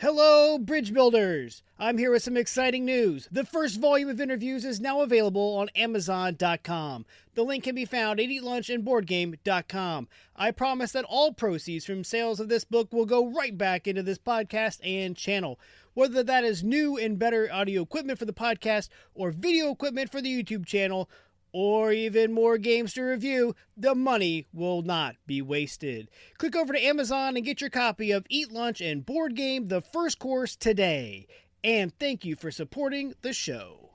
Hello, bridge builders! I'm here with some exciting news. The first volume of interviews is now available on Amazon.com. The link can be found at EatLunchandBoardGame.com. I promise that all proceeds from sales of this book will go right back into this podcast and channel. Whether that is new and better audio equipment for the podcast, or video equipment for the YouTube channel, or even more games to review, the money will not be wasted. Click over to Amazon and get your copy of Eat Lunch and Board Game, the first course today. And thank you for supporting the show.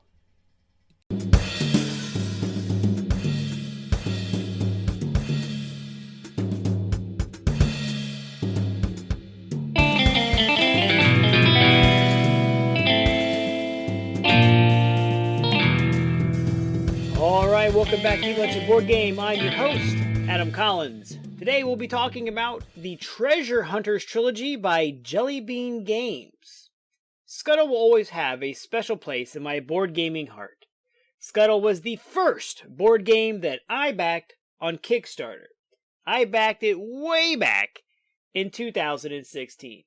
Welcome back to Eat Lunch and Board Game. I'm your host, Adam Collins. Today we'll be talking about the Treasure Hunters Trilogy by Jellybean Games. Scuttle will always have a special place in my board gaming heart. Scuttle was the first board game that I backed on Kickstarter. I backed it way back in 2016.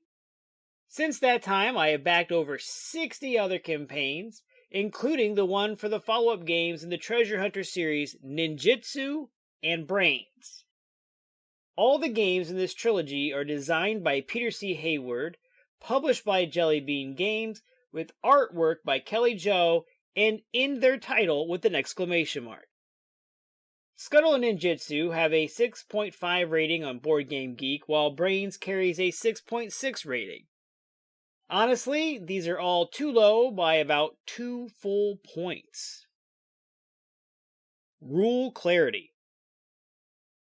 Since that time, I have backed over 60 other campaigns, including the one for the follow-up games in the Treasure Hunters series, Ninjitsu and Brains. All the games in this trilogy are designed by Peter C. Heyward, published by Jellybean Games, with artwork by Kelly Joe, and in their title with an exclamation mark. Scuttle and Ninjitsu have a 6.5 rating on Board Game Geek, while Brains carries a 6.6 rating. Honestly, these are all too low by about 2 full points. Rule clarity.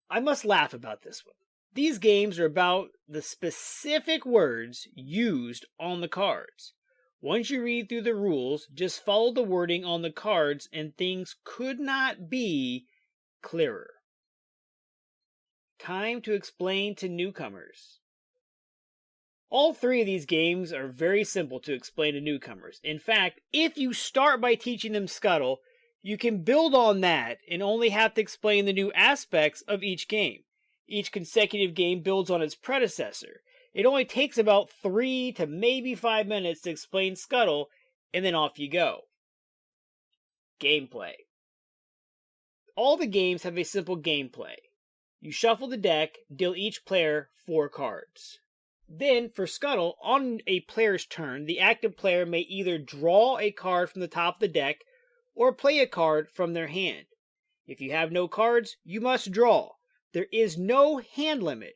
I must laugh about this one. These games are about the specific words used on the cards. Once you read through the rules, just follow the wording on the cards and things could not be clearer. Time to explain to newcomers. All three of these games are very simple to explain to newcomers. In fact, if you start by teaching them Scuttle, you can build on that and only have to explain the new aspects of each game. Each consecutive game builds on its predecessor. It only takes about 3 to maybe 5 minutes to explain Scuttle, and then off you go. Gameplay. All the games have a simple gameplay. You shuffle the deck, deal each player 4 cards. Then, for Scuttle, on a player's turn, the active player may either draw a card from the top of the deck or play a card from their hand. If you have no cards, you must draw. There is no hand limit.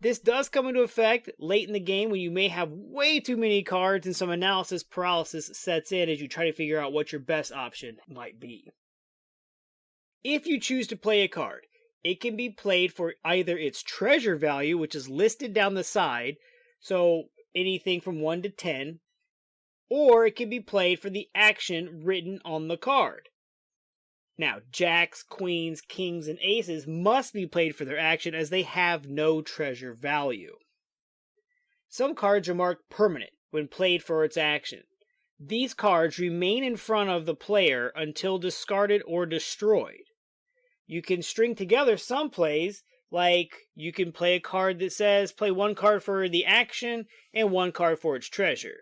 This does come into effect late in the game when you may have way too many cards and some analysis paralysis sets in as you try to figure out what your best option might be. If you choose to play a card, it can be played for either its treasure value, which is listed down the side, so anything from 1 to 10, or it can be played for the action written on the card. Now, jacks, queens, kings, and aces must be played for their action as they have no treasure value. Some cards are marked permanent when played for its action. These cards remain in front of the player until discarded or destroyed. You can string together some plays, like you can play a card that says play 1 card for the action and 1 card for its treasure.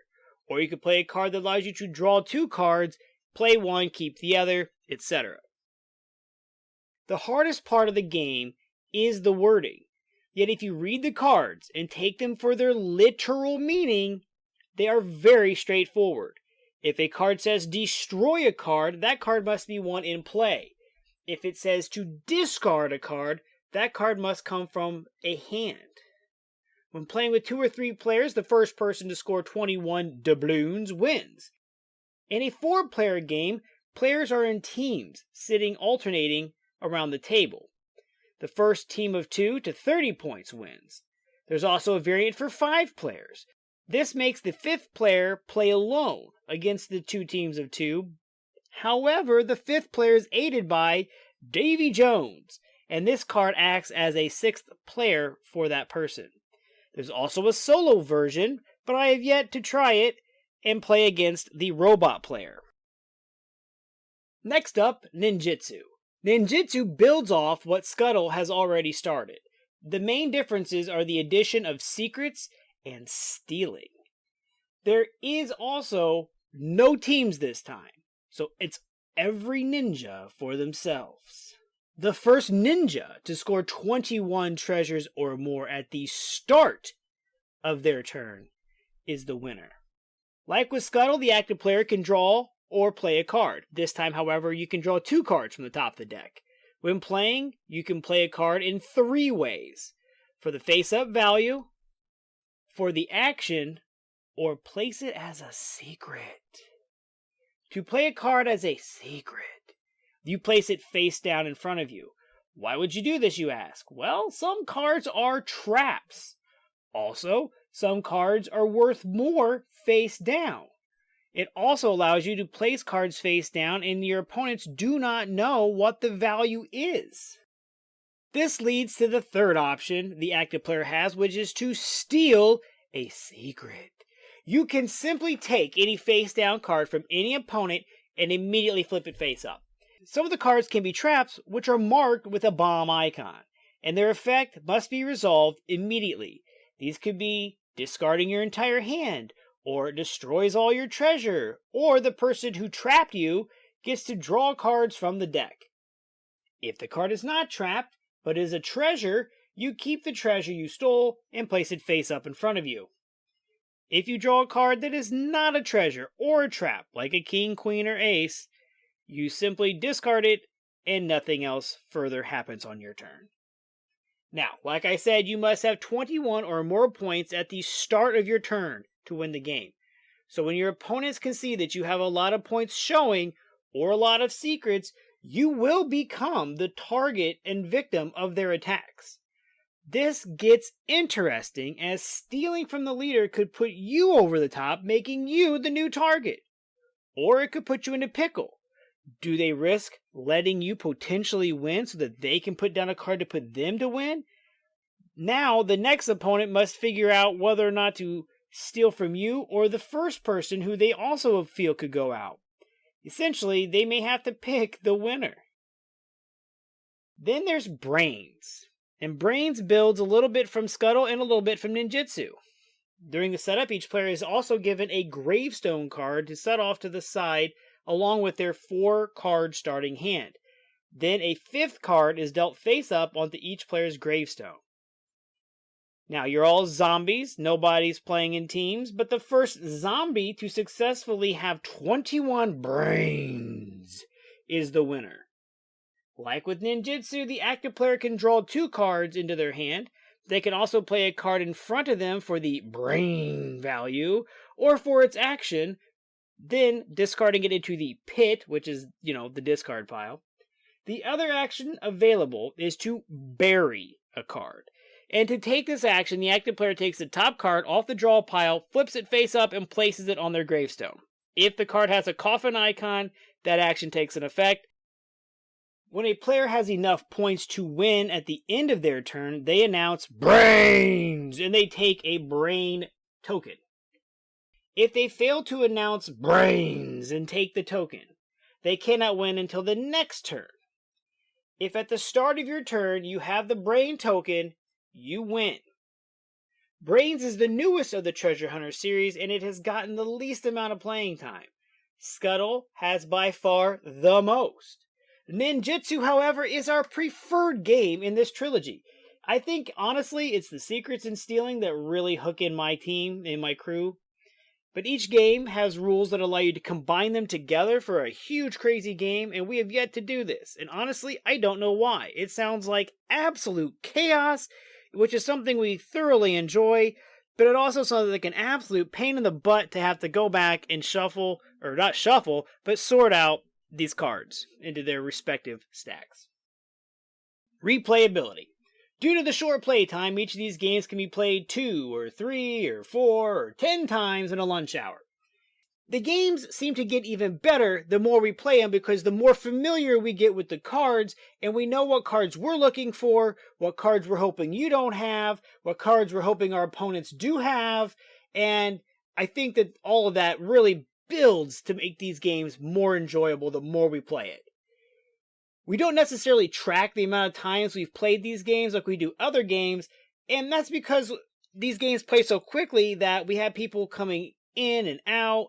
Or you can play a card that allows you to draw 2 cards, play 1, keep the other, etc. The hardest part of the game is the wording. Yet if you read the cards and take them for their literal meaning, they are very straightforward. If a card says destroy a card, that card must be one in play. If it says to discard a card, that card must come from a hand. When playing with 2 or 3 players, the first person to score 21 doubloons wins. In a 4-player game, players are in teams, sitting alternating around the table. The first team of 2 to 30 points wins. There's also a variant for 5 players. This makes the 5th player play alone against the 2 teams of 2. However, the 5th player is aided by Davy Jones, and this card acts as a 6th player for that person. There's also a solo version, but I have yet to try it and play against the robot player. Next up, Ninjitsu. Ninjitsu builds off what Scuttle has already started. The main differences are the addition of secrets and stealing. There is also no teams this time, so it's every ninja for themselves. The first ninja to score 21 treasures or more at the start of their turn is the winner. Like with Scuttle, the active player can draw or play a card. This time, however, you can draw 2 cards from the top of the deck. When playing, you can play a card in 3 ways. For the face-up value, for the action, or place it as a secret. To play a card as a secret, you place it face down in front of you. Why would you do this, you ask? Well, some cards are traps. Also, some cards are worth more face down. It also allows you to place cards face down and your opponents do not know what the value is. This leads to the third option the active player has, which is to steal a secret. You can simply take any face down card from any opponent and immediately flip it face up. Some of the cards can be traps, which are marked with a bomb icon, and their effect must be resolved immediately. These could be discarding your entire hand, or it destroys all your treasure, or the person who trapped you gets to draw cards from the deck. If the card is not trapped, but is a treasure, you keep the treasure you stole and place it face up in front of you. If you draw a card that is not a treasure or a trap, like a king, queen, or ace, you simply discard it and nothing else further happens on your turn. Now, like I said, you must have 21 or more points at the start of your turn to win the game. So when your opponents can see that you have a lot of points showing or a lot of secrets, you will become the target and victim of their attacks. This gets interesting as stealing from the leader could put you over the top, making you the new target. Or it could put you in a pickle. Do they risk letting you potentially win so that they can put down a card to put them to win? Now the next opponent must figure out whether or not to steal from you or the first person who they also feel could go out. Essentially, they may have to pick the winner. Then there's Brains. And Brains builds a little bit from Scuttle and a little bit from Ninjitsu. During the setup, each player is also given a gravestone card to set off to the side along with their 4-card starting hand. Then a 5th card is dealt face up onto each player's gravestone. Now, you're all zombies, nobody's playing in teams, but the first zombie to successfully have 21 brains is the winner. Like with Ninjitsu, the active player can draw 2 cards into their hand. They can also play a card in front of them for the brain value, or for its action, then discarding it into the pit, which is, the discard pile. The other action available is to bury a card. And to take this action, the active player takes the top card off the draw pile, flips it face up, and places it on their gravestone. If the card has a coffin icon, that action takes an effect. When a player has enough points to win at the end of their turn, they announce brains, and they take a brain token. If they fail to announce brains and take the token, they cannot win until the next turn. If at the start of your turn you have the brain token, you win. Brains is the newest of the Treasure Hunters series, and it has gotten the least amount of playing time. Scuttle has by far the most. Ninjitsu, however, is our preferred game in this trilogy. I think, honestly, it's the secrets and stealing that really hook in my team and my crew. But each game has rules that allow you to combine them together for a huge, crazy game, and we have yet to do this. And honestly, I don't know why. It sounds like absolute chaos, which is something we thoroughly enjoy, but it also sounds like an absolute pain in the butt to have to go back and shuffle, or not shuffle, but sort out these cards into their respective stacks. Replayability. Due to the short play time, each of these games can be played 2 or 3 or 4 or 10 times in a lunch hour. The games seem to get even better the more we play them because the more familiar we get with the cards and we know what cards we're looking for, what cards we're hoping you don't have, what cards we're hoping our opponents do have, and I think that all of that really builds to make these games more enjoyable the more we play it. We don't necessarily track the amount of times we've played these games like we do other games, and that's because these games play so quickly that we have people coming in and out,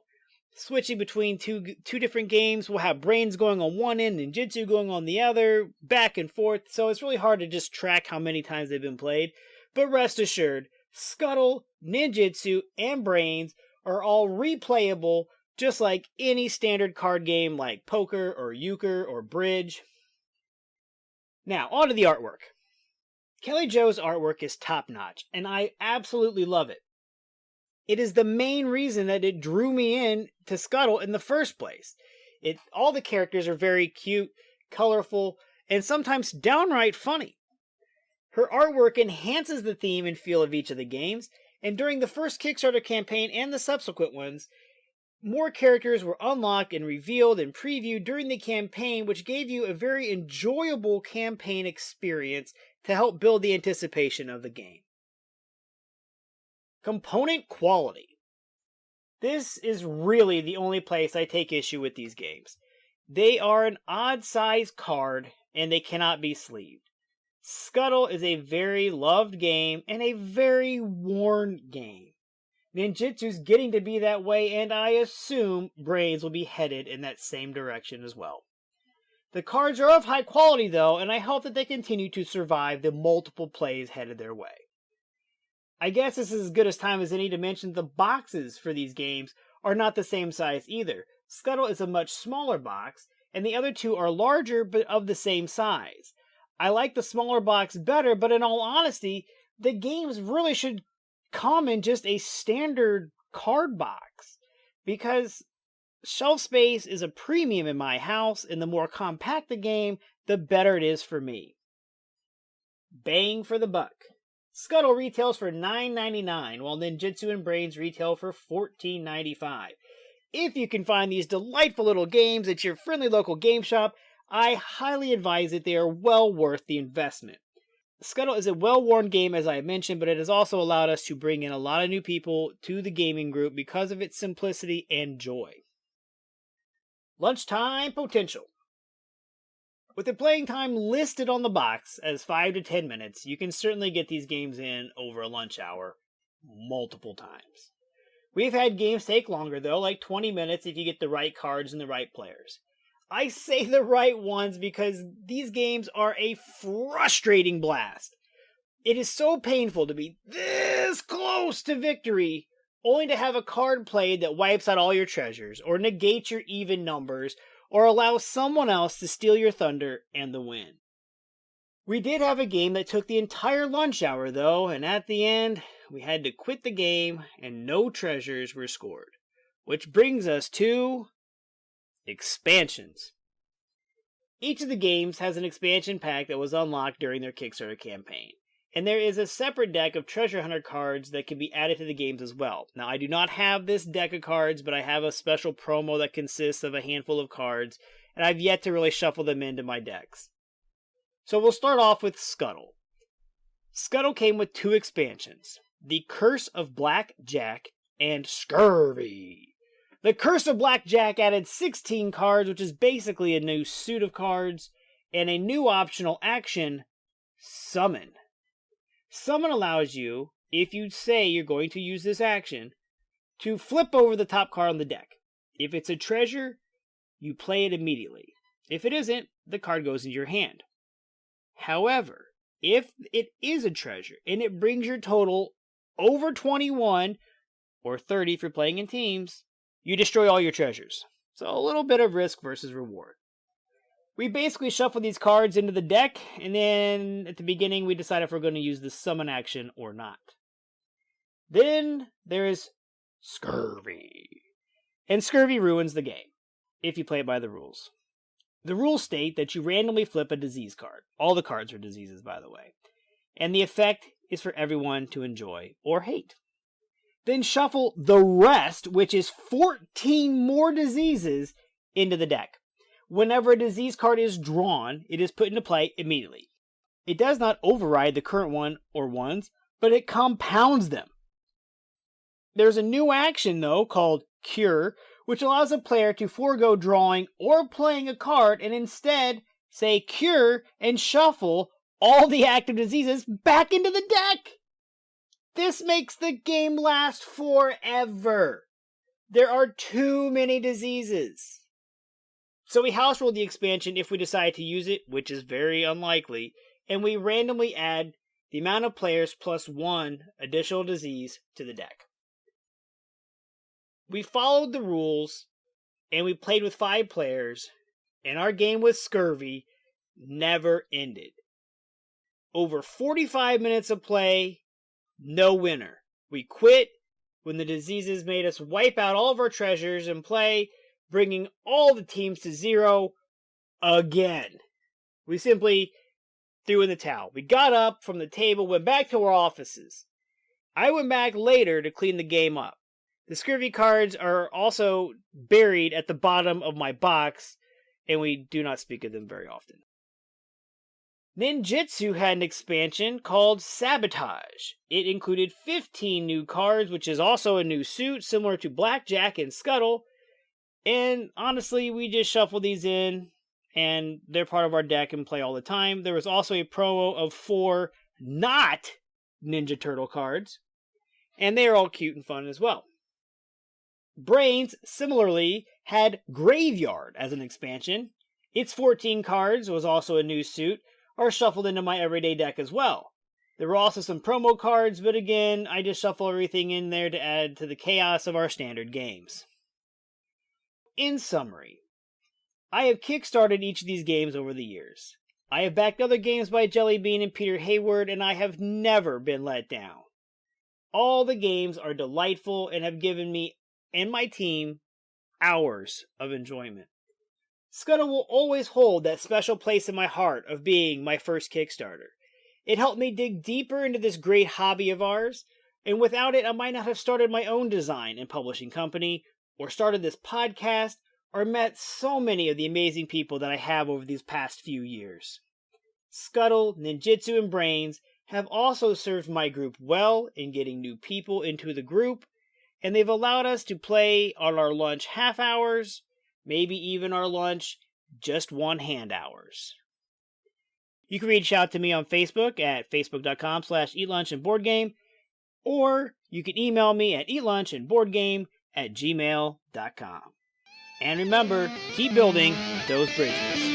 switching between two different games. We'll have Brains going on one end, Ninjitsu going on the other, back and forth. So it's really hard to just track how many times they've been played. But rest assured, Scuttle, Ninjitsu, and Brains are all replayable, just like any standard card game like poker or euchre or bridge. Now, on to the artwork. Kelly Jo's artwork is top-notch, and I absolutely love it. It is the main reason that it drew me in to Scuttle in the first place. All the characters are very cute, colorful, and sometimes downright funny. Her artwork enhances the theme and feel of each of the games, and during the first Kickstarter campaign and the subsequent ones, more characters were unlocked and revealed and previewed during the campaign, which gave you a very enjoyable campaign experience to help build the anticipation of the game. Component quality. This is really the only place I take issue with these games. They are an odd size card and they cannot be sleeved. Scuttle is a very loved game and a very worn game. Ninjitsu's getting to be that way, and I assume Brains will be headed in that same direction as well. The cards are of high quality though, and I hope that they continue to survive the multiple plays headed their way. I guess this is as good a time as any to mention the boxes for these games are not the same size either. Scuttle is a much smaller box, and the other two are larger but of the same size. I like the smaller box better, but in all honesty, the games really should come in just a standard card box, because shelf space is a premium in my house, and the more compact the game, the better it is for me. Bang for the buck. Scuttle retails for $9.99, while Ninjitsu and Brains retail for $14.95. If you can find these delightful little games at your friendly local game shop, I highly advise that they are well worth the investment. Scuttle is a well-worn game, as I mentioned, but it has also allowed us to bring in a lot of new people to the gaming group because of its simplicity and joy. Lunchtime potential. With the playing time listed on the box as 5 to 10 minutes, you can certainly get these games in over a lunch hour multiple times. We've had games take longer though, like 20 minutes if you get the right cards and the right players. I say the right ones because these games are a frustrating blast. It is so painful to be this close to victory, only to have a card played that wipes out all your treasures, or negates your even numbers, or allows someone else to steal your thunder and the win. We did have a game that took the entire lunch hour though, and at the end, we had to quit the game and no treasures were scored. Which brings us to expansions. Each of the games has an expansion pack that was unlocked during their Kickstarter campaign. And there is a separate deck of Treasure Hunter cards that can be added to the games as well. Now, I do not have this deck of cards, but I have a special promo that consists of a handful of cards, and I've yet to really shuffle them into my decks. So we'll start off with Scuttle. Scuttle came with 2 expansions, The Curse of Black Jack and Scurvy. The Curse of Black Jack added 16 cards, which is basically a new suit of cards, and a new optional action, Summon. Summon allows you, if you say you're going to use this action, to flip over the top card on the deck. If it's a treasure, you play it immediately. If it isn't, the card goes into your hand. However, if it is a treasure and it brings your total over 21, or 30 if you're playing in teams, you destroy all your treasures. So a little bit of risk versus reward. We basically shuffle these cards into the deck, and then at the beginning we decide if we're going to use the summon action or not. Then there is Scurvy. And Scurvy ruins the game, if you play it by the rules. The rules state that you randomly flip a disease card. All the cards are diseases, by the way. And the effect is for everyone to enjoy or hate. Then shuffle the rest, which is 14 more diseases, into the deck. Whenever a disease card is drawn, it is put into play immediately. It does not override the current one or ones, but it compounds them. There's a new action, though, called Cure, which allows a player to forego drawing or playing a card and instead say Cure and shuffle all the active diseases back into the deck. This makes the game last forever. There are too many diseases. So we house rule the expansion if we decide to use it, which is very unlikely, and we randomly add the amount of players plus one additional disease to the deck. We followed the rules, and we played with 5 players, and our game with Scurvy never ended. Over 45 minutes of play, no winner. We quit when the diseases made us wipe out all of our treasures and play, bringing all the teams to 0 again. We simply threw in the towel. We got up from the table, went back to our offices. I went back later to clean the game up. The Scurvy cards are also buried at the bottom of my box, and we do not speak of them very often. Ninjitsu had an expansion called Sabotage. It included 15 new cards, which is also a new suit, similar to Blackjack and Scuttle. And honestly, we just shuffle these in, and they're part of our deck and play all the time. There was also a promo of 4 not Ninja Turtle cards, and they are all cute and fun as well. Brains, similarly, had Graveyard as an expansion. Its 14 cards was also a new suit, are shuffled into my everyday deck as well. There were also some promo cards, but again, I just shuffle everything in there to add to the chaos of our standard games. In summary, I have kickstarted each of these games over the years. I have backed other games by Jellybean and Peter Heyward, and I have never been let down. All the games are delightful and have given me and my team hours of enjoyment. Scuttle will always hold that special place in my heart of being my first Kickstarter. It helped me dig deeper into this great hobby of ours, and without it I might not have started my own design and publishing company, or started this podcast, or met so many of the amazing people that I have over these past few years. Scuttle, Ninjitsu, and Brains have also served my group well in getting new people into the group, and they've allowed us to play on our lunch half hours, maybe even our lunch just one hand hours. You can reach out to me on Facebook at facebook.com/eatlunchandboardgame, or you can email me at eatlunchandboardgame@gmail.com. And remember, keep building those bridges.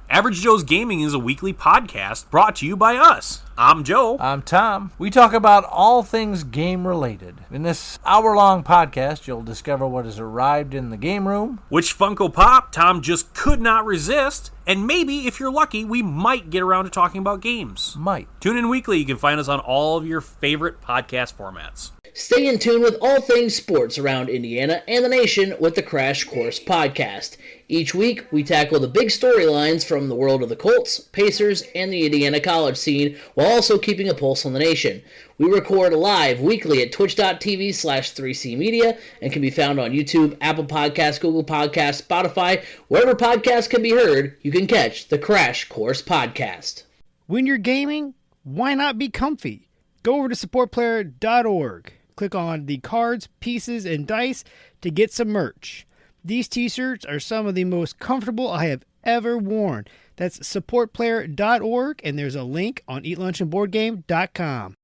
Average Joe's Gaming is a weekly podcast brought to you by us. I'm Joe. I'm Tom. We talk about all things game-related. In this hour-long podcast, you'll discover what has arrived in the game room, which Funko Pop Tom just could not resist, and maybe, if you're lucky, we might get around to talking about games. Might. Tune in weekly. You can find us on all of your favorite podcast formats. Stay in tune with all things sports around Indiana and the nation with the Crash Course Podcast. Each week, we tackle the big storylines from the world of the Colts, Pacers, and the Indiana college scene, while also keeping a pulse on the nation. We record live weekly at twitch.tv/3C Media and can be found on YouTube, Apple Podcasts, Google Podcasts, Spotify, wherever podcasts can be heard, you can catch the Crash Course Podcast. When you're gaming, why not be comfy? Go over to supportplayer.org. Click on the cards, pieces, and dice to get some merch. These t-shirts are some of the most comfortable I have ever worn. That's supportplayer.org, and there's a link on eatlunchandboardgame.com.